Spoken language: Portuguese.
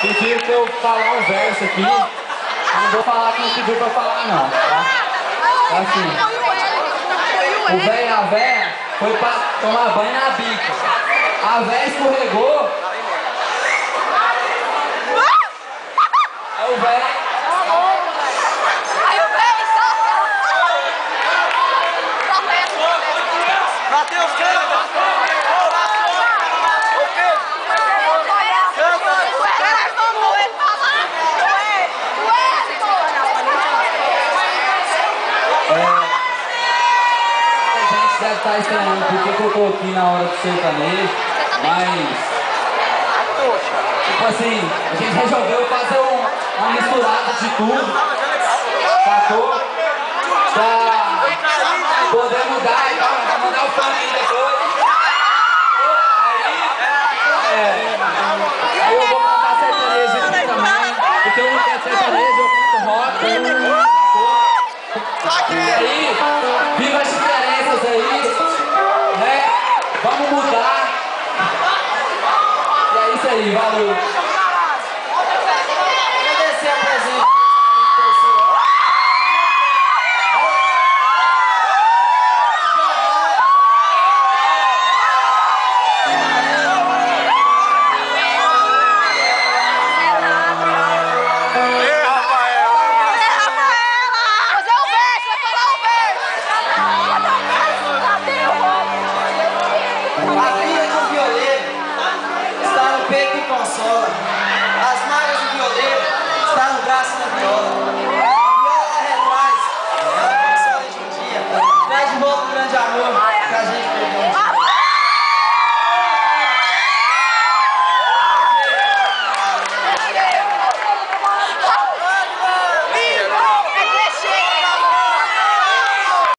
Pediram pra eu falar um verso aqui. Eu não vou falar quem pediu pra eu falar, não, tá? É assim. O velho e a véia foi pra tomar banho na bica. A véia escorregou. Aí o velho... Mateus, canta! Ô Pedro! A gente deve estar estranhando porque que eu tô aqui na hora do sertanejo, mas... Tipo assim, a gente resolveu fazer uma misturada de tudo, sacou? Pra poder mudar e tal, vai mandar o funk aí depois. Aí eu vou cantar sertanejo aqui também, porque eu não quero sertanejo, eu canto rock. E aí, viva as diferenças aí, né? Vamos mudar. E é isso aí, valeu. Agradecer a presença. Consola. As magas do violeiro estão no braço da viola.